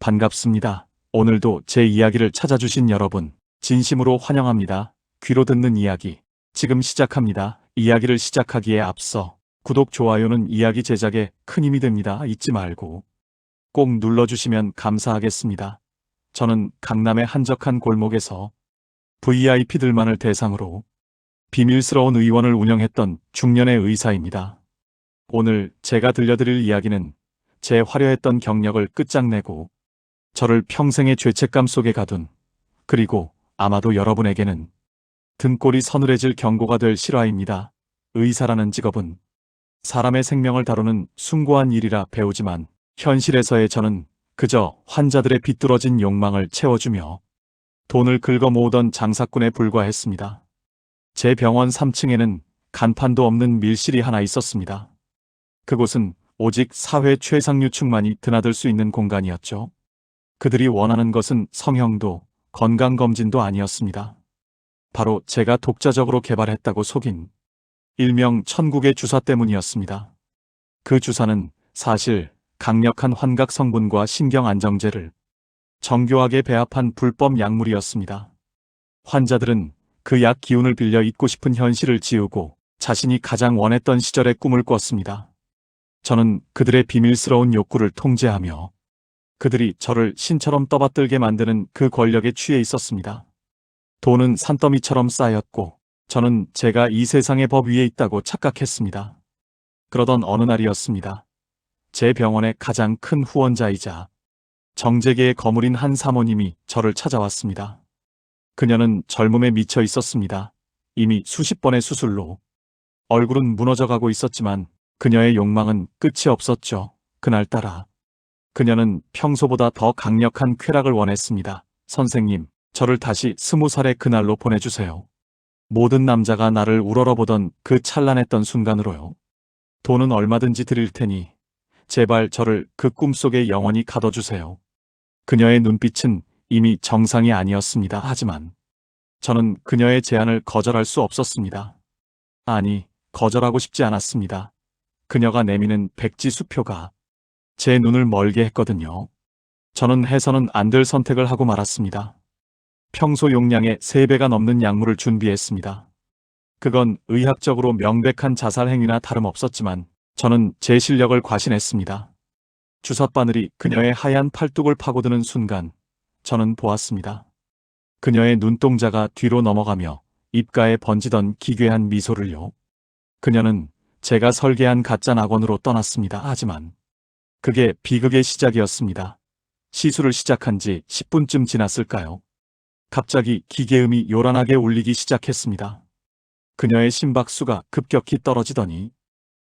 반갑습니다. 오늘도 제 이야기를 찾아주신 여러분, 진심으로 환영합니다. 귀로 듣는 이야기, 지금 시작합니다. 이야기를 시작하기에 앞서 구독, 좋아요는 이야기 제작에 큰 힘이 됩니다. 잊지 말고 꼭 눌러주시면 감사하겠습니다. 저는 강남의 한적한 골목에서 VIP들만을 대상으로 비밀스러운 의원을 운영했던 중년의 의사입니다. 오늘 제가 들려드릴 이야기는 제 화려했던 경력을 끝장내고 저를 평생의 죄책감 속에 가둔, 그리고 아마도 여러분에게는 등골이 서늘해질 경고가 될 실화입니다. 의사라는 직업은 사람의 생명을 다루는 숭고한 일이라 배우지만 현실에서의 저는 그저 환자들의 비뚤어진 욕망을 채워주며 돈을 긁어 모으던 장사꾼에 불과했습니다. 제 병원 3층에는 간판도 없는 밀실이 하나 있었습니다. 그곳은 오직 사회 최상류층만이 드나들 수 있는 공간이었죠. 그들이 원하는 것은 성형도 건강검진도 아니었습니다. 바로 제가 독자적으로 개발했다고 속인 일명 천국의 주사 때문이었습니다. 그 주사는 사실 강력한 환각 성분과 신경 안정제를 정교하게 배합한 불법 약물이었습니다. 환자들은 그 약 기운을 빌려 잊고 싶은 현실을 지우고 자신이 가장 원했던 시절의 꿈을 꿨습니다. 저는 그들의 비밀스러운 욕구를 통제하며 그들이 저를 신처럼 떠받들게 만드는 그 권력에 취해 있었습니다. 돈은 산더미처럼 쌓였고 저는 제가 이 세상의 법 위에 있다고 착각했습니다. 그러던 어느 날이었습니다. 제 병원의 가장 큰 후원자이자 정재계의 거물인 한 사모님이 저를 찾아왔습니다. 그녀는 젊음에 미쳐 있었습니다. 이미 수십 번의 수술로 얼굴은 무너져가고 있었지만 그녀의 욕망은 끝이 없었죠. 그날따라 그녀는 평소보다 더 강력한 쾌락을 원했습니다. 선생님, 저를 다시 20살의 그날로 보내주세요. 모든 남자가 나를 우러러보던 그 찬란했던 순간으로요. 돈은 얼마든지 드릴 테니 제발 저를 그 꿈속에 영원히 가둬주세요. 그녀의 눈빛은 이미 정상이 아니었습니다. 하지만 저는 그녀의 제안을 거절할 수 없었습니다. 아니, 거절하고 싶지 않았습니다. 그녀가 내미는 백지 수표가 제 눈을 멀게 했거든요. 저는 해서는 안 될 선택을 하고 말았습니다. 평소 용량의 3배가 넘는 약물을 준비했습니다. 그건 의학적으로 명백한 자살 행위나 다름없었지만 저는 제 실력을 과신했습니다. 주삿바늘이 그녀의 하얀 팔뚝을 파고드는 순간 저는 보았습니다. 그녀의 눈동자가 뒤로 넘어가며 입가에 번지던 기괴한 미소를요. 그녀는 제가 설계한 가짜 낙원으로 떠났습니다. 하지만 그게 비극의 시작이었습니다. 시술을 시작한 지 10분쯤 지났을까요? 갑자기 기계음이 요란하게 울리기 시작했습니다. 그녀의 심박수가 급격히 떨어지더니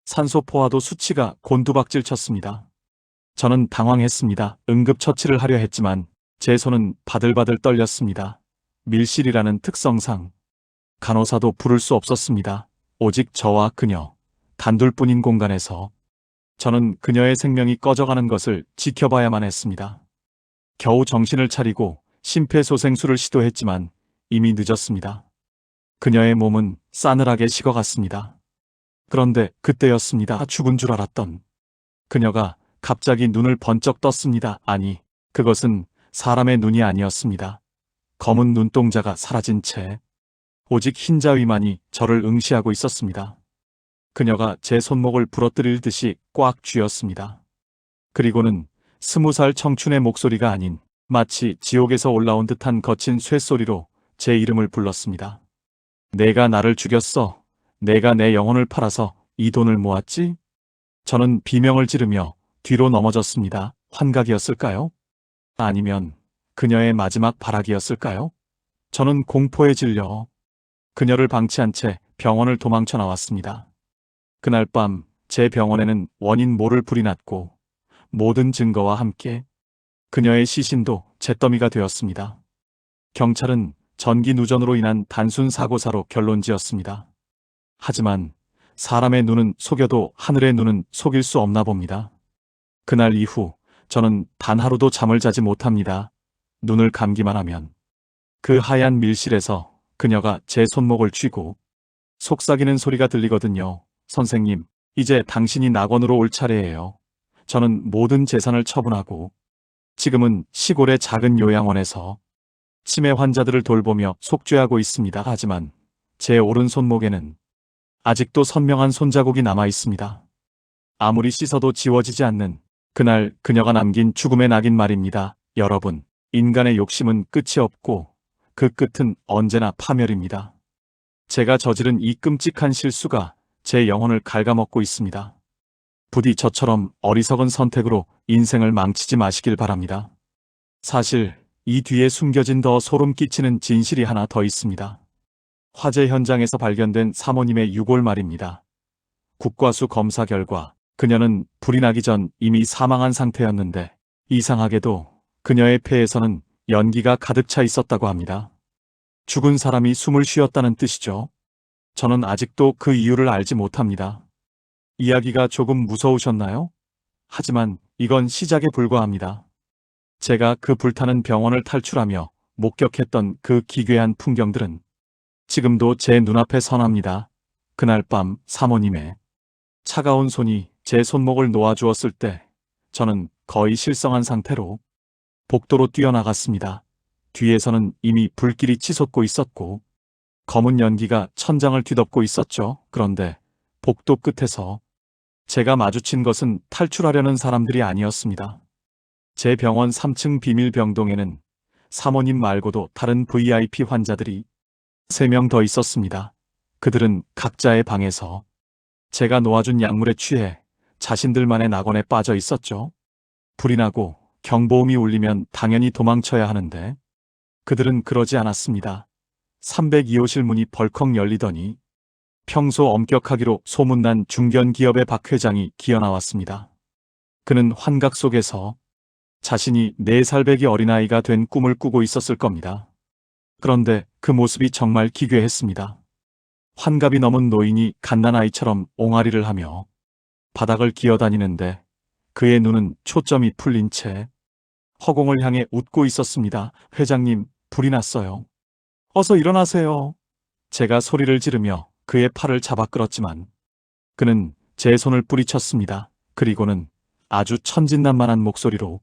산소포화도 수치가 곤두박질 쳤습니다. 저는 당황했습니다. 응급처치를 하려 했지만 제 손은 바들바들 떨렸습니다. 밀실이라는 특성상 간호사도 부를 수 없었습니다. 오직 저와 그녀, 단둘뿐인 공간에서 저는 그녀의 생명이 꺼져가는 것을 지켜봐야만 했습니다. 겨우 정신을 차리고 심폐소생술을 시도했지만 이미 늦었습니다. 그녀의 몸은 싸늘하게 식어갔습니다. 그런데 그때였습니다. 죽은 줄 알았던 그녀가 갑자기 눈을 번쩍 떴습니다. 아니, 그것은 사람의 눈이 아니었습니다. 검은 눈동자가 사라진 채 오직 흰자 위만이 저를 응시하고 있었습니다. 그녀가 제 손목을 부러뜨릴 듯이 꽉 쥐었습니다. 그리고는 20살 청춘의 목소리가 아닌 마치 지옥에서 올라온 듯한 거친 쇠소리로 제 이름을 불렀습니다. 내가 나를 죽였어. 내가 내 영혼을 팔아서 이 돈을 모았지? 저는 비명을 지르며 뒤로 넘어졌습니다. 환각이었을까요? 아니면 그녀의 마지막 발악이었을까요? 저는 공포에 질려 그녀를 방치한 채 병원을 도망쳐 나왔습니다. 그날 밤 제 병원에는 원인 모를 불이 났고 모든 증거와 함께 그녀의 시신도 잿더미가 되었습니다. 경찰은 전기 누전으로 인한 단순 사고사로 결론지었습니다. 하지만 사람의 눈은 속여도 하늘의 눈은 속일 수 없나 봅니다. 그날 이후 저는 단 하루도 잠을 자지 못합니다. 눈을 감기만 하면 그 하얀 밀실에서 그녀가 제 손목을 쥐고 속삭이는 소리가 들리거든요. 선생님, 이제 당신이 낙원으로 올 차례예요. 저는 모든 재산을 처분하고 지금은 시골의 작은 요양원에서 치매 환자들을 돌보며 속죄하고 있습니다. 하지만 제 오른손목에는 아직도 선명한 손자국이 남아 있습니다. 아무리 씻어도 지워지지 않는 그날 그녀가 남긴 죽음의 낙인 말입니다. 여러분, 인간의 욕심은 끝이 없고 그 끝은 언제나 파멸입니다. 제가 저지른 이 끔찍한 실수가 제 영혼을 갉아먹고 있습니다. 부디 저처럼 어리석은 선택으로 인생을 망치지 마시길 바랍니다. 사실 이 뒤에 숨겨진 더 소름 끼치는 진실이 하나 더 있습니다. 화재 현장에서 발견된 사모님의 유골 말입니다. 국과수 검사 결과 그녀는 불이 나기 전 이미 사망한 상태였는데 이상하게도 그녀의 폐에서는 연기가 가득 차 있었다고 합니다. 죽은 사람이 숨을 쉬었다는 뜻이죠. 저는 아직도 그 이유를 알지 못합니다. 이야기가 조금 무서우셨나요? 하지만 이건 시작에 불과합니다. 제가 그 불타는 병원을 탈출하며 목격했던 그 기괴한 풍경들은 지금도 제 눈앞에 선합니다. 그날 밤 사모님의 차가운 손이 제 손목을 놓아주었을 때 저는 거의 실성한 상태로 복도로 뛰어나갔습니다. 뒤에서는 이미 불길이 치솟고 있었고 검은 연기가 천장을 뒤덮고 있었죠. 그런데 복도 끝에서 제가 마주친 것은 탈출하려는 사람들이 아니었습니다. 제 병원 3층 비밀 병동에는 사모님 말고도 다른 VIP 환자들이 3명 더 있었습니다. 그들은 각자의 방에서 제가 놓아준 약물에 취해 자신들만의 낙원에 빠져 있었죠. 불이 나고 경보음이 울리면 당연히 도망쳐야 하는데 그들은 그러지 않았습니다. 302호실 문이 벌컥 열리더니 평소 엄격하기로 소문난 중견기업의 박 회장이 기어나왔습니다. 그는 환각 속에서 자신이 4살 배기 어린아이가 된 꿈을 꾸고 있었을 겁니다. 그런데 그 모습이 정말 기괴했습니다. 환갑이 넘은 노인이 갓난아이처럼 옹알이를 하며 바닥을 기어다니는데 그의 눈은 초점이 풀린 채 허공을 향해 웃고 있었습니다. 회장님, 불이 났어요. 어서 일어나세요. 제가 소리를 지르며 그의 팔을 잡아 끌었지만 그는 제 손을 뿌리쳤습니다. 그리고는 아주 천진난만한 목소리로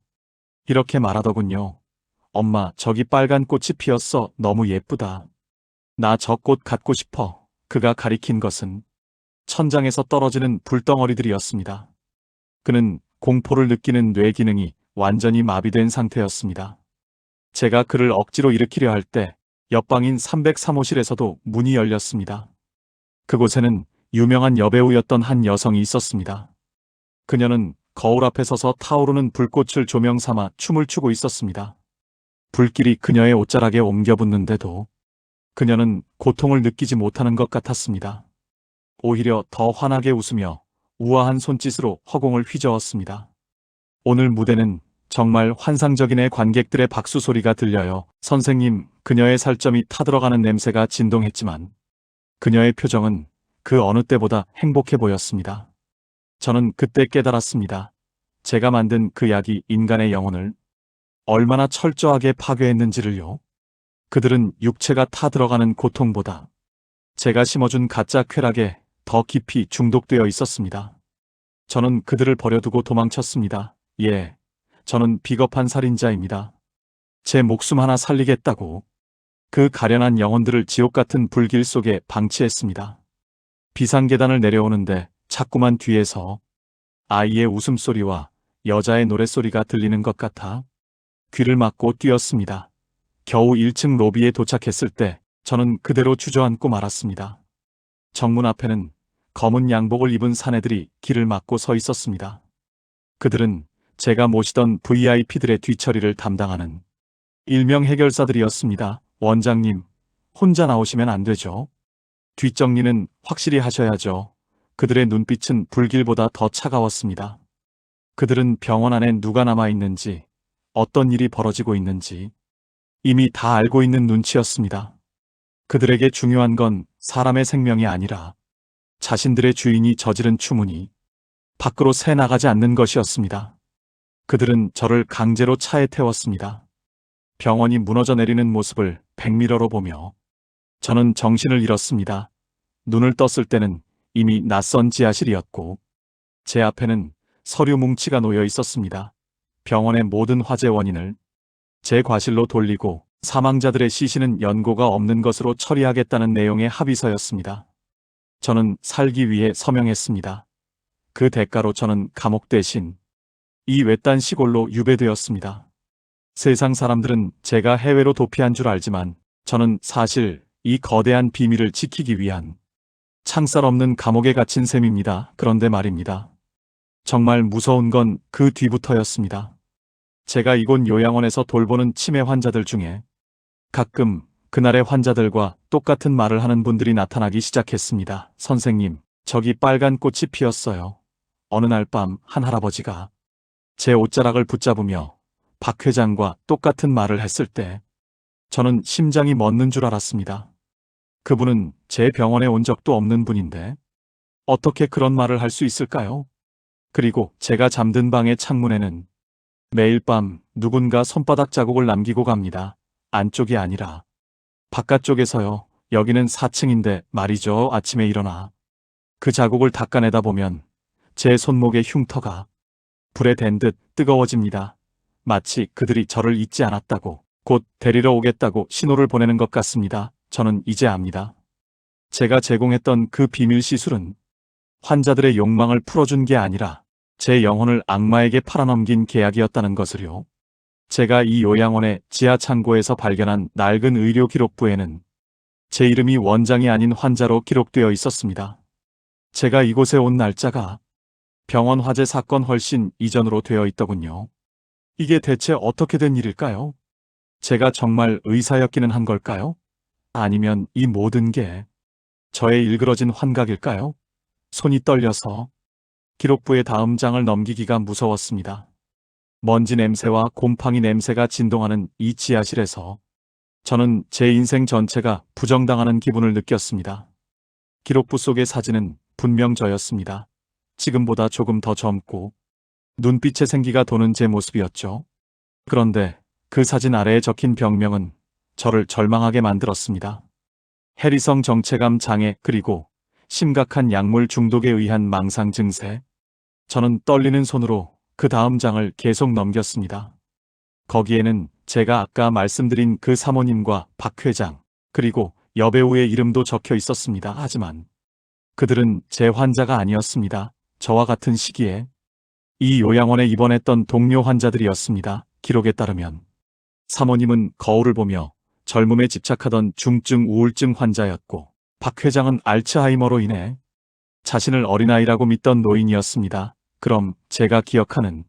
이렇게 말하더군요. 엄마, 저기 빨간 꽃이 피었어. 너무 예쁘다. 나 저 꽃 갖고 싶어. 그가 가리킨 것은 천장에서 떨어지는 불덩어리들이었습니다. 그는 공포를 느끼는 뇌 기능이 완전히 마비된 상태였습니다. 제가 그를 억지로 일으키려 할 때 옆방인 303호실에서도 문이 열렸습니다. 그곳에는 유명한 여배우였던 한 여성이 있었습니다. 그녀는 거울 앞에 서서 타오르는 불꽃을 조명 삼아 춤을 추고 있었습니다. 불길이 그녀의 옷자락에 옮겨 붙는데도 그녀는 고통을 느끼지 못하는 것 같았습니다. 오히려 더 환하게 웃으며 우아한 손짓으로 허공을 휘저었습니다. 오늘 무대는 정말 환상적이네. 관객들의 박수 소리가 들려요. 선생님, 그녀의 살점이 타들어가는 냄새가 진동했지만 그녀의 표정은 그 어느 때보다 행복해 보였습니다. 저는 그때 깨달았습니다. 제가 만든 그 약이 인간의 영혼을 얼마나 철저하게 파괴했는지를요. 그들은 육체가 타들어가는 고통보다 제가 심어준 가짜 쾌락에 더 깊이 중독되어 있었습니다. 저는 그들을 버려두고 도망쳤습니다. 예, 저는 비겁한 살인자입니다. 제 목숨 하나 살리겠다고 그 가련한 영혼들을 지옥 같은 불길 속에 방치했습니다. 비상계단을 내려오는데 자꾸만 뒤에서 아이의 웃음소리와 여자의 노랫소리가 들리는 것 같아 귀를 막고 뛰었습니다. 겨우 1층 로비에 도착했을 때 저는 그대로 주저앉고 말았습니다. 정문 앞에는 검은 양복을 입은 사내들이 길을 막고 서 있었습니다. 그들은 제가 모시던 VIP들의 뒤처리를 담당하는 일명 해결사들이었습니다. 원장님, 혼자 나오시면 안 되죠. 뒷정리는 확실히 하셔야죠. 그들의 눈빛은 불길보다 더 차가웠습니다. 그들은 병원 안에 누가 남아있는지, 어떤 일이 벌어지고 있는지 이미 다 알고 있는 눈치였습니다. 그들에게 중요한 건 사람의 생명이 아니라 자신들의 주인이 저지른 추문이 밖으로 새 나가지 않는 것이었습니다. 그들은 저를 강제로 차에 태웠습니다. 병원이 무너져 내리는 모습을 백미러로 보며 저는 정신을 잃었습니다. 눈을 떴을 때는 이미 낯선 지하실이었고 제 앞에는 서류 뭉치가 놓여 있었습니다. 병원의 모든 화재 원인을 제 과실로 돌리고 사망자들의 시신은 연고가 없는 것으로 처리하겠다는 내용의 합의서였습니다. 저는 살기 위해 서명했습니다. 그 대가로 저는 감옥 대신 이 외딴 시골로 유배되었습니다. 세상 사람들은 제가 해외로 도피한 줄 알지만 저는 사실 이 거대한 비밀을 지키기 위한 창살 없는 감옥에 갇힌 셈입니다. 그런데 말입니다. 정말 무서운 건 그 뒤부터였습니다. 제가 이곳 요양원에서 돌보는 치매 환자들 중에 가끔 그날의 환자들과 똑같은 말을 하는 분들이 나타나기 시작했습니다. 선생님, 저기 빨간 꽃이 피었어요. 어느 날 밤 한 할아버지가 제 옷자락을 붙잡으며 박 회장과 똑같은 말을 했을 때 저는 심장이 멎는 줄 알았습니다. 그분은 제 병원에 온 적도 없는 분인데 어떻게 그런 말을 할 수 있을까요? 그리고 제가 잠든 방의 창문에는 매일 밤 누군가 손바닥 자국을 남기고 갑니다. 안쪽이 아니라 바깥쪽에서요. 여기는 4층인데 말이죠. 아침에 일어나 그 자국을 닦아내다 보면 제 손목의 흉터가 불에 댄 듯 뜨거워집니다. 마치 그들이 저를 잊지 않았다고, 곧 데리러 오겠다고 신호를 보내는 것 같습니다. 저는 이제 압니다. 제가 제공했던 그 비밀 시술은 환자들의 욕망을 풀어준 게 아니라 제 영혼을 악마에게 팔아넘긴 계약이었다는 것을요. 제가 이 요양원의 지하 창고에서 발견한 낡은 의료 기록부에는 제 이름이 원장이 아닌 환자로 기록되어 있었습니다. 제가 이곳에 온 날짜가 병원 화재 사건 훨씬 이전으로 되어 있더군요. 이게 대체 어떻게 된 일일까요? 제가 정말 의사였기는 한 걸까요? 아니면 이 모든 게 저의 일그러진 환각일까요? 손이 떨려서 기록부의 다음 장을 넘기기가 무서웠습니다. 먼지 냄새와 곰팡이 냄새가 진동하는 이 지하실에서 저는 제 인생 전체가 부정당하는 기분을 느꼈습니다. 기록부 속의 사진은 분명 저였습니다. 지금보다 조금 더 젊고 눈빛에 생기가 도는 제 모습이었죠. 그런데 그 사진 아래에 적힌 병명은 저를 절망하게 만들었습니다. 해리성 정체감 장애 그리고 심각한 약물 중독에 의한 망상 증세. 저는 떨리는 손으로 그 다음 장을 계속 넘겼습니다. 거기에는 제가 아까 말씀드린 그 사모님과 박 회장, 그리고 여배우의 이름도 적혀 있었습니다. 하지만 그들은 제 환자가 아니었습니다. 저와 같은 시기에 이 요양원에 입원했던 동료 환자들이었습니다. 기록에 따르면 사모님은 거울을 보며 젊음에 집착하던 중증 우울증 환자였고 박 회장은 알츠하이머로 인해 자신을 어린아이라고 믿던 노인이었습니다. 그럼 제가 기억하는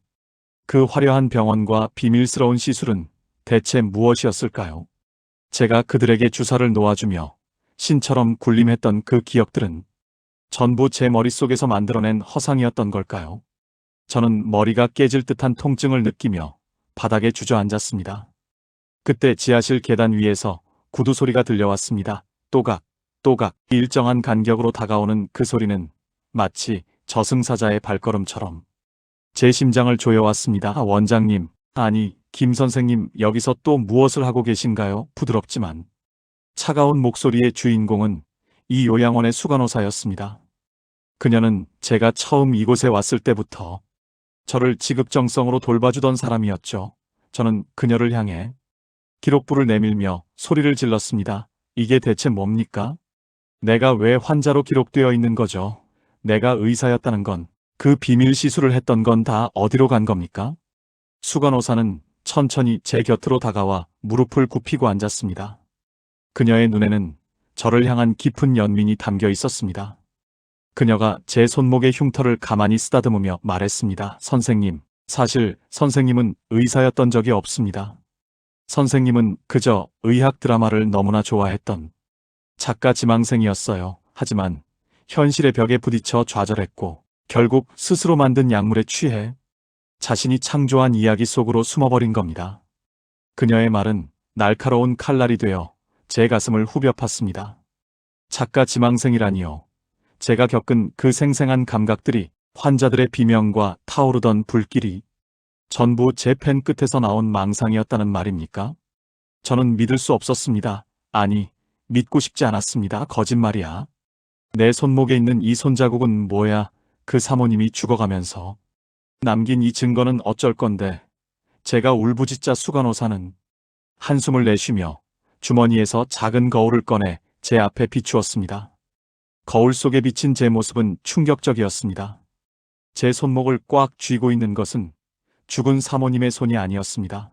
그 화려한 병원과 비밀스러운 시술은 대체 무엇이었을까요? 제가 그들에게 주사를 놓아주며 신처럼 군림했던 그 기억들은 전부 제 머릿속에서 만들어낸 허상이었던 걸까요? 저는 머리가 깨질 듯한 통증을 느끼며 바닥에 주저앉았습니다. 그때 지하실 계단 위에서 구두 소리가 들려왔습니다. 또각, 또각. 일정한 간격으로 다가오는 그 소리는 마치 저승사자의 발걸음처럼 제 심장을 조여왔습니다. 원장님, 아니, 김 선생님, 여기서 또 무엇을 하고 계신가요? 부드럽지만 차가운 목소리의 주인공은 이 요양원의 수간호사였습니다. 그녀는 제가 처음 이곳에 왔을 때부터 저를 지극정성으로 돌봐주던 사람이었죠. 저는 그녀를 향해 기록부를 내밀며 소리를 질렀습니다. 이게 대체 뭡니까? 내가 왜 환자로 기록되어 있는 거죠? 내가 의사였다는 건, 그 비밀 시술을 했던 건 다 어디로 간 겁니까? 수간호사는 천천히 제 곁으로 다가와 무릎을 굽히고 앉았습니다. 그녀의 눈에는 저를 향한 깊은 연민이 담겨 있었습니다. 그녀가 제 손목의 흉터를 가만히 쓰다듬으며 말했습니다. 선생님, 사실 선생님은 의사였던 적이 없습니다. 선생님은 그저 의학 드라마를 너무나 좋아했던 작가 지망생이었어요. 하지만 현실의 벽에 부딪혀 좌절했고 결국 스스로 만든 약물에 취해 자신이 창조한 이야기 속으로 숨어버린 겁니다. 그녀의 말은 날카로운 칼날이 되어 제 가슴을 후벼 팠습니다. 작가 지망생이라니요. 제가 겪은 그 생생한 감각들이, 환자들의 비명과 타오르던 불길이 전부 제 펜 끝에서 나온 망상이었다는 말입니까? 저는 믿을 수 없었습니다. 아니, 믿고 싶지 않았습니다. 거짓말이야. 내 손목에 있는 이 손자국은 뭐야? 그 사모님이 죽어가면서 남긴 이 증거는 어쩔 건데? 제가 울부짖자 수간호사는 한숨을 내쉬며 주머니에서 작은 거울을 꺼내 제 앞에 비추었습니다. 거울 속에 비친 제 모습은 충격적이었습니다. 제 손목을 꽉 쥐고 있는 것은 죽은 사모님의 손이 아니었습니다.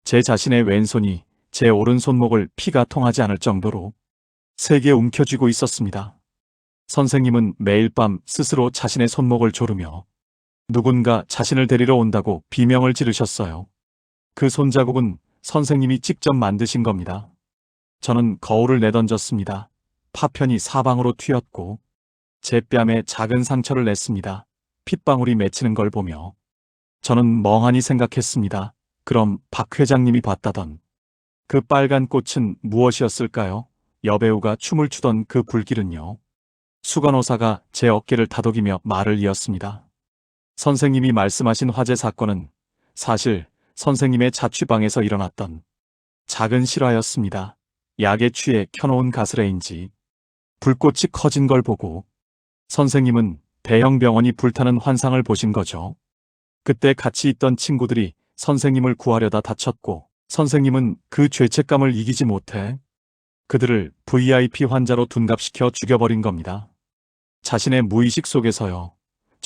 제 자신의 왼손이 제 오른손목을 피가 통하지 않을 정도로 세게 움켜쥐고 있었습니다. 선생님은 매일 밤 스스로 자신의 손목을 조르며 누군가 자신을 데리러 온다고 비명을 지르셨어요. 그 손자국은 선생님이 직접 만드신 겁니다. 저는 거울을 내던졌습니다. 파편이 사방으로 튀었고 제 뺨에 작은 상처를 냈습니다. 핏방울이 맺히는 걸 보며 저는 멍하니 생각했습니다. 그럼 박 회장님이 봤다던 그 빨간 꽃은 무엇이었을까요? 여배우가 춤을 추던 그 불길은요? 수간호사가 제 어깨를 다독이며 말을 이었습니다. 선생님이 말씀하신 화재 사건은 사실 선생님의 자취방에서 일어났던 작은 실화였습니다. 약에 취해 켜놓은 가스레인지 불꽃이 커진 걸 보고 선생님은 대형 병원이 불타는 환상을 보신 거죠. 그때 같이 있던 친구들이 선생님을 구하려다 다쳤고 선생님은 그 죄책감을 이기지 못해 그들을 VIP 환자로 둔갑시켜 죽여버린 겁니다. 자신의 무의식 속에서요.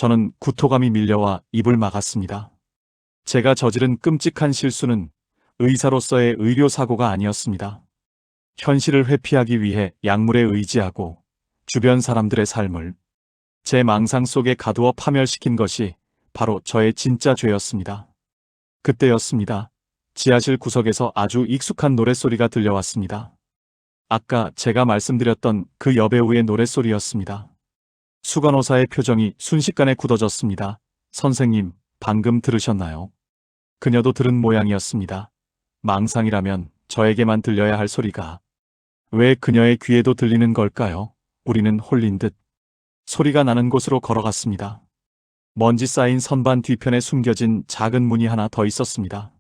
저는 구토감이 밀려와 입을 막았습니다. 제가 저지른 끔찍한 실수는 의사로서의 의료사고가 아니었습니다. 현실을 회피하기 위해 약물에 의지하고 주변 사람들의 삶을 제 망상 속에 가두어 파멸시킨 것이 바로 저의 진짜 죄였습니다. 그때였습니다. 지하실 구석에서 아주 익숙한 노랫소리가 들려왔습니다. 아까 제가 말씀드렸던 그 여배우의 노랫소리였습니다. 수간호사의 표정이 순식간에 굳어졌습니다. 선생님, 방금 들으셨나요? 그녀도 들은 모양이었습니다. 망상이라면 저에게만 들려야 할 소리가 왜 그녀의 귀에도 들리는 걸까요? 우리는 홀린 듯 소리가 나는 곳으로 걸어갔습니다. 먼지 쌓인 선반 뒤편에 숨겨진 작은 문이 하나 더 있었습니다.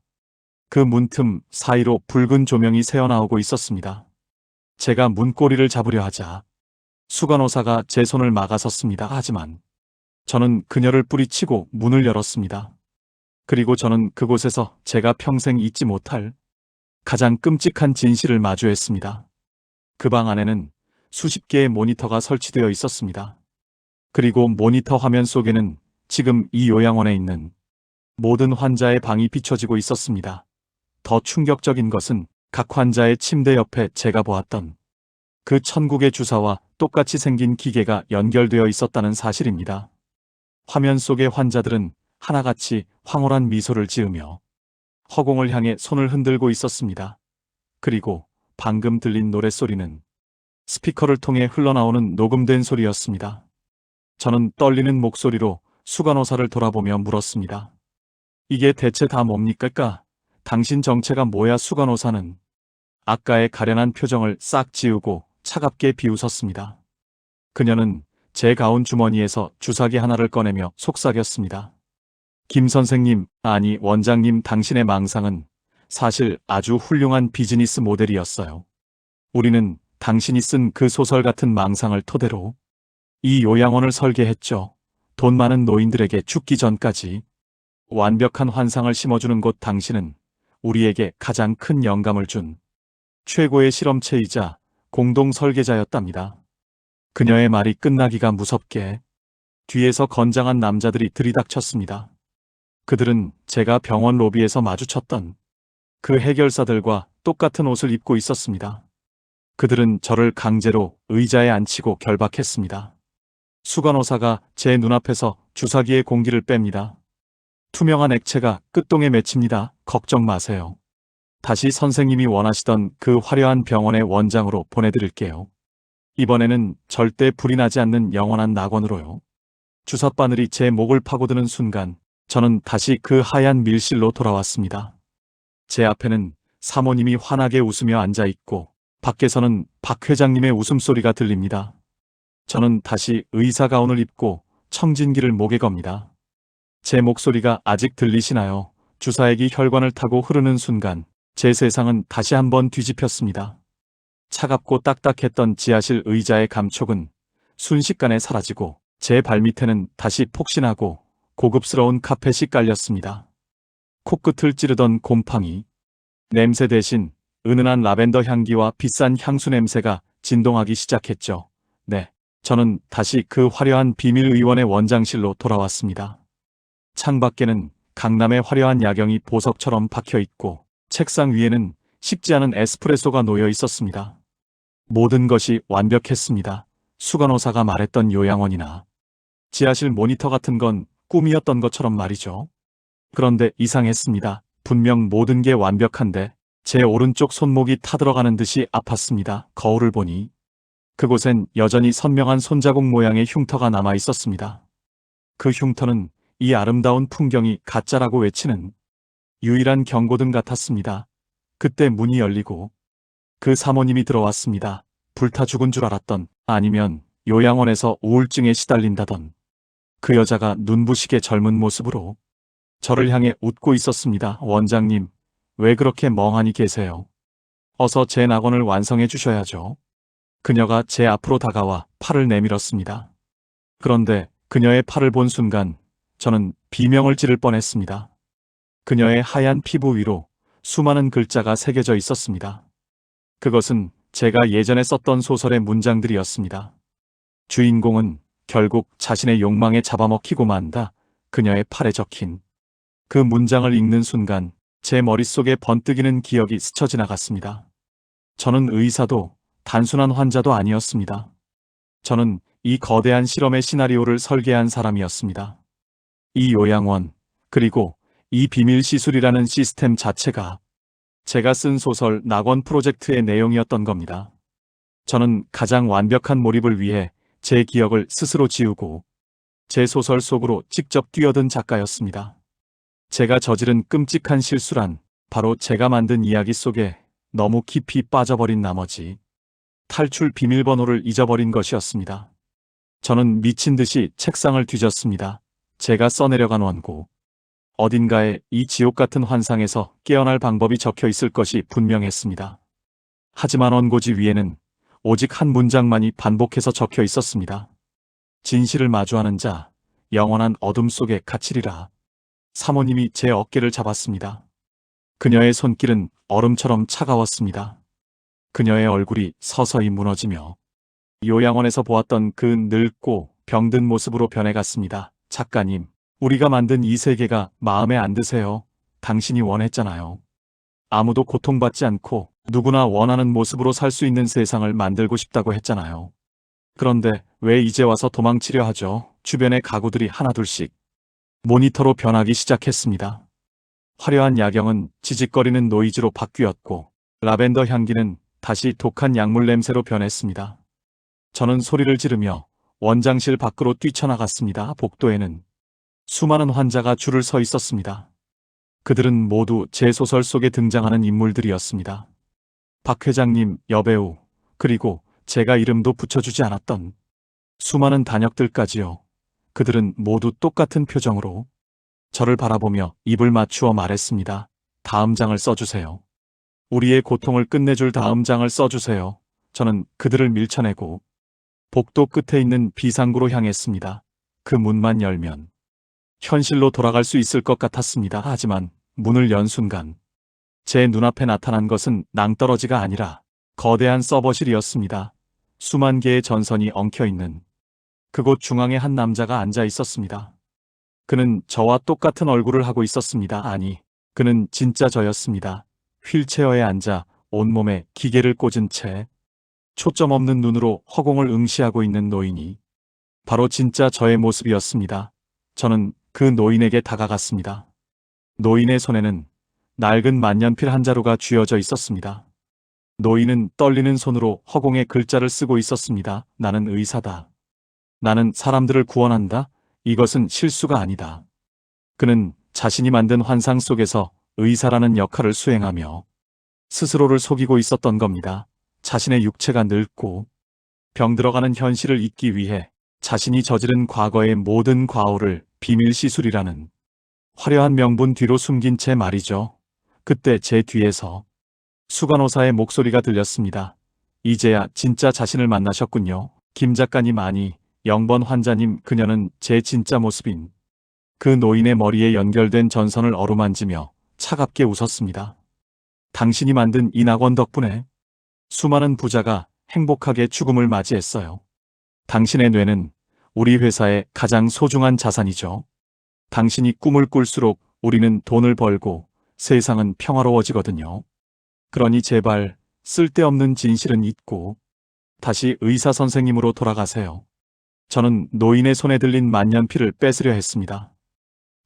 그 문틈 사이로 붉은 조명이 새어나오고 있었습니다. 제가 문고리를 잡으려 하자 수간호사가 제 손을 막아섰습니다. 하지만 저는 그녀를 뿌리치고 문을 열었습니다. 그리고 저는 그곳에서 제가 평생 잊지 못할 가장 끔찍한 진실을 마주했습니다. 그 방 안에는 수십 개의 모니터가 설치되어 있었습니다. 그리고 모니터 화면 속에는 지금 이 요양원에 있는 모든 환자의 방이 비춰지고 있었습니다. 더 충격적인 것은 각 환자의 침대 옆에 제가 보았던 그 천국의 주사와 똑같이 생긴 기계가 연결되어 있었다는 사실입니다. 화면 속의 환자들은 하나같이 황홀한 미소를 지으며 허공을 향해 손을 흔들고 있었습니다. 그리고 방금 들린 노랫소리는 스피커를 통해 흘러나오는 녹음된 소리였습니다. 저는 떨리는 목소리로 수간호사를 돌아보며 물었습니다. 이게 대체 다 뭡니까? 당신 정체가 뭐야? 수간호사는 아까의 가련한 표정을 싹 지우고 차갑게 비웃었습니다. 그녀는 제 가운 주머니에서 주사기 하나를 꺼내며 속삭였습니다. 김 선생님, 아니 원장님, 당신의 망상은 사실 아주 훌륭한 비즈니스 모델이었어요. 우리는 당신이 쓴 그 소설 같은 망상을 토대로 이 요양원을 설계했죠. 돈 많은 노인들에게 죽기 전까지 완벽한 환상을 심어주는 곳. 당신은 우리에게 가장 큰 영감을 준 최고의 실험체이자 공동 설계자였답니다. 그녀의 말이 끝나기가 무섭게 뒤에서 건장한 남자들이 들이닥쳤습니다. 그들은 제가 병원 로비에서 마주쳤던 그 해결사들과 똑같은 옷을 입고 있었습니다. 그들은 저를 강제로 의자에 앉히고 결박했습니다. 수간호사가 제 눈앞에서 주사기의 공기를 뺍니다. 투명한 액체가 끝동에 맺힙니다. 걱정 마세요. 다시 선생님이 원하시던 그 화려한 병원의 원장으로 보내드릴게요. 이번에는 절대 불이 나지 않는 영원한 낙원으로요. 주사바늘이 제 목을 파고드는 순간 저는 다시 그 하얀 밀실로 돌아왔습니다. 제 앞에는 사모님이 환하게 웃으며 앉아있고 밖에서는 박 회장님의 웃음소리가 들립니다. 저는 다시 의사 가운을 입고 청진기를 목에 겁니다. 제 목소리가 아직 들리시나요? 주사액이 혈관을 타고 흐르는 순간 제 세상은 다시 한번 뒤집혔습니다. 차갑고 딱딱했던 지하실 의자의 감촉은 순식간에 사라지고 제 발밑에는 다시 폭신하고 고급스러운 카펫이 깔렸습니다. 코끝을 찌르던 곰팡이. 냄새 대신 은은한 라벤더 향기와 비싼 향수 냄새가 진동하기 시작했죠. 네, 저는 다시 그 화려한 비밀의원의 원장실로 돌아왔습니다. 창밖에는 강남의 화려한 야경이 보석처럼 박혀있고 책상 위에는 식지 않은 에스프레소가 놓여 있었습니다. 모든 것이 완벽했습니다. 수간호사가 말했던 요양원이나 지하실 모니터 같은 건 꿈이었던 것처럼 말이죠. 그런데 이상했습니다. 분명 모든 게 완벽한데 제 오른쪽 손목이 타들어가는 듯이 아팠습니다. 거울을 보니 그곳엔 여전히 선명한 손자국 모양의 흉터가 남아 있었습니다. 그 흉터는 이 아름다운 풍경이 가짜라고 외치는 유일한 경고등 같았습니다. 그때 문이 열리고 그 사모님이 들어왔습니다. 불타 죽은 줄 알았던, 아니면 요양원에서 우울증에 시달린다던 그 여자가 눈부시게 젊은 모습으로 저를 향해 웃고 있었습니다. 원장님, 왜 그렇게 멍하니 계세요? 어서 제 낙원을 완성해 주셔야죠. 그녀가 제 앞으로 다가와 팔을 내밀었습니다. 그런데 그녀의 팔을 본 순간 저는 비명을 지를 뻔했습니다. 그녀의 하얀 피부 위로 수많은 글자가 새겨져 있었습니다. 그것은 제가 예전에 썼던 소설의 문장들이었습니다. 주인공은 결국 자신의 욕망에 잡아먹히고 만다. 그녀의 팔에 적힌 그 문장을 읽는 순간 제 머릿속에 번뜩이는 기억이 스쳐 지나갔습니다. 저는 의사도 단순한 환자도 아니었습니다. 저는 이 거대한 실험의 시나리오를 설계한 사람이었습니다. 이 요양원, 그리고 이 비밀 시술이라는 시스템 자체가 제가 쓴 소설 낙원 프로젝트의 내용이었던 겁니다. 저는 가장 완벽한 몰입을 위해 제 기억을 스스로 지우고 제 소설 속으로 직접 뛰어든 작가였습니다. 제가 저지른 끔찍한 실수란 바로 제가 만든 이야기 속에 너무 깊이 빠져버린 나머지 탈출 비밀번호를 잊어버린 것이었습니다. 저는 미친 듯이 책상을 뒤졌습니다. 제가 써내려간 원고. 어딘가에 이 지옥 같은 환상에서 깨어날 방법이 적혀 있을 것이 분명했습니다. 하지만 원고지 위에는 오직 한 문장만이 반복해서 적혀 있었습니다. 진실을 마주하는 자, 영원한 어둠 속에 갇히리라. 사모님이 제 어깨를 잡았습니다. 그녀의 손길은 얼음처럼 차가웠습니다. 그녀의 얼굴이 서서히 무너지며 요양원에서 보았던 그 늙고 병든 모습으로 변해갔습니다. 작가님, 우리가 만든 이 세계가 마음에 안 드세요? 당신이 원했잖아요. 아무도 고통받지 않고 누구나 원하는 모습으로 살 수 있는 세상을 만들고 싶다고 했잖아요. 그런데 왜 이제 와서 도망치려 하죠? 주변의 가구들이 하나둘씩 모니터로 변하기 시작했습니다. 화려한 야경은 지직거리는 노이즈로 바뀌었고 라벤더 향기는 다시 독한 약물 냄새로 변했습니다. 저는 소리를 지르며 원장실 밖으로 뛰쳐나갔습니다. 복도에는 수많은 환자가 줄을 서 있었습니다. 그들은 모두 제 소설 속에 등장하는 인물들이었습니다. 박 회장님, 여배우, 그리고 제가 이름도 붙여주지 않았던 수많은 단역들까지요. 그들은 모두 똑같은 표정으로 저를 바라보며 입을 맞추어 말했습니다. 다음 장을 써주세요. 우리의 고통을 끝내줄 다음 장을 써주세요. 저는 그들을 밀쳐내고 복도 끝에 있는 비상구로 향했습니다. 그 문만 열면 현실로 돌아갈 수 있을 것 같았습니다. 하지만 문을 연 순간 제 눈앞에 나타난 것은 낭떠러지가 아니라 거대한 서버실이었습니다. 수만 개의 전선이 엉켜있는 그곳 중앙에 한 남자가 앉아 있었습니다. 그는 저와 똑같은 얼굴을 하고 있었습니다. 아니, 그는 진짜 저였습니다. 휠체어에 앉아 온몸에 기계를 꽂은 채 초점 없는 눈으로 허공을 응시하고 있는 노인이 바로 진짜 저의 모습이었습니다. 저는 그 노인에게 다가갔습니다. 노인의 손에는 낡은 만년필 한 자루가 쥐어져 있었습니다. 노인은 떨리는 손으로 허공에 글자를 쓰고 있었습니다. 나는 의사다. 나는 사람들을 구원한다. 이것은 실수가 아니다. 그는 자신이 만든 환상 속에서 의사라는 역할을 수행하며 스스로를 속이고 있었던 겁니다. 자신의 육체가 늙고 병들어가는 현실을 잊기 위해 자신이 저지른 과거의 모든 과오를 비밀 시술이라는 화려한 명분 뒤로 숨긴 채 말이죠. 그때 제 뒤에서 수간호사의 목소리가 들렸습니다. 이제야 진짜 자신을 만나셨군요. 김 작가님, 아니, 0번 환자님. 그녀는 제 진짜 모습인 그 노인의 머리에 연결된 전선을 어루만지며 차갑게 웃었습니다. 당신이 만든 이 낙원 덕분에 수많은 부자가 행복하게 죽음을 맞이했어요. 당신의 뇌는 우리 회사의 가장 소중한 자산이죠. 당신이 꿈을 꿀수록 우리는 돈을 벌고 세상은 평화로워지거든요. 그러니 제발 쓸데없는 진실은 잊고 다시 의사 선생님으로 돌아가세요. 저는 노인의 손에 들린 만년필을 뺏으려 했습니다.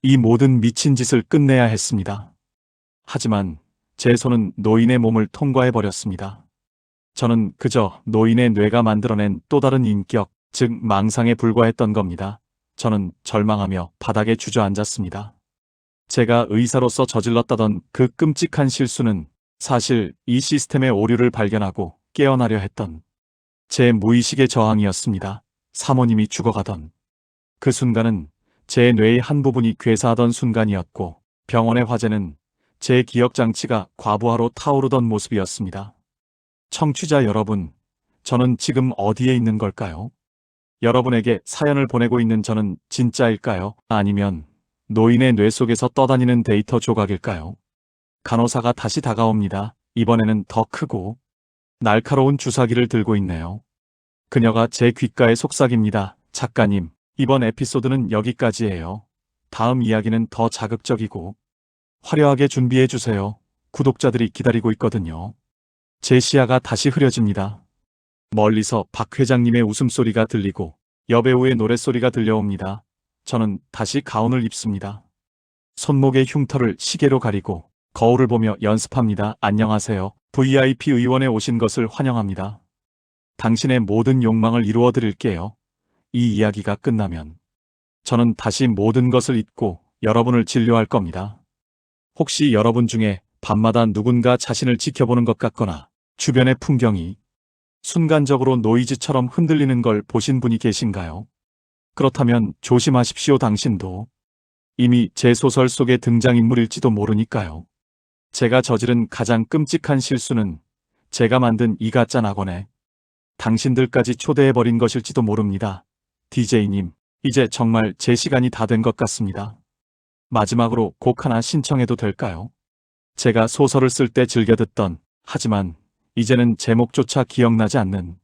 이 모든 미친 짓을 끝내야 했습니다. 하지만 제 손은 노인의 몸을 통과해버렸습니다. 저는 그저 노인의 뇌가 만들어낸 또 다른 인격, 즉 망상에 불과했던 겁니다. 저는 절망하며 바닥에 주저앉았습니다. 제가 의사로서 저질렀다던 그 끔찍한 실수는 사실 이 시스템의 오류를 발견하고 깨어나려 했던 제 무의식의 저항이었습니다. 사모님이 죽어가던 그 순간은 제 뇌의 한 부분이 괴사하던 순간이었고 병원의 화제는 제 기억장치가 과부하로 타오르던 모습이었습니다. 청취자 여러분, 저는 지금 어디에 있는 걸까요? 여러분에게 사연을 보내고 있는 저는 진짜일까요? 아니면 노인의 뇌 속에서 떠다니는 데이터 조각일까요? 간호사가 다시 다가옵니다. 이번에는 더 크고 날카로운 주사기를 들고 있네요. 그녀가 제 귓가에 속삭입니다. 작가님, 이번 에피소드는 여기까지예요. 다음 이야기는 더 자극적이고 화려하게 준비해 주세요. 구독자들이 기다리고 있거든요. 제 시야가 다시 흐려집니다. 멀리서 박 회장님의 웃음소리가 들리고 여배우의 노랫소리가 들려옵니다. 저는 다시 가운을 입습니다. 손목의 흉터를 시계로 가리고 거울을 보며 연습합니다. 안녕하세요. VIP 의원에 오신 것을 환영합니다. 당신의 모든 욕망을 이루어 드릴게요. 이 이야기가 끝나면 저는 다시 모든 것을 잊고 여러분을 진료할 겁니다. 혹시 여러분 중에 밤마다 누군가 자신을 지켜보는 것 같거나 주변의 풍경이 순간적으로 노이즈처럼 흔들리는 걸 보신 분이 계신가요? 그렇다면 조심하십시오. 당신도 이미 제 소설 속의 등장인물일지도 모르니까요. 제가 저지른 가장 끔찍한 실수는 제가 만든 이 가짜 낙원에 당신들까지 초대해버린 것일지도 모릅니다. DJ님, 이제 정말 제 시간이 다 된 것 같습니다. 마지막으로 곡 하나 신청해도 될까요? 제가 소설을 쓸 때 즐겨 듣던, 하지만 이제는 제목조차 기억나지 않는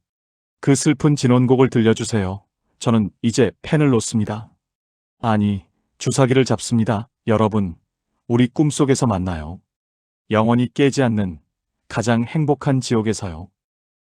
그 슬픈 진원곡을 들려주세요. 저는 이제 펜을 놓습니다. 아니, 주사기를 잡습니다. 여러분, 우리 꿈속에서 만나요. 영원히 깨지 않는 가장 행복한 지옥에서요.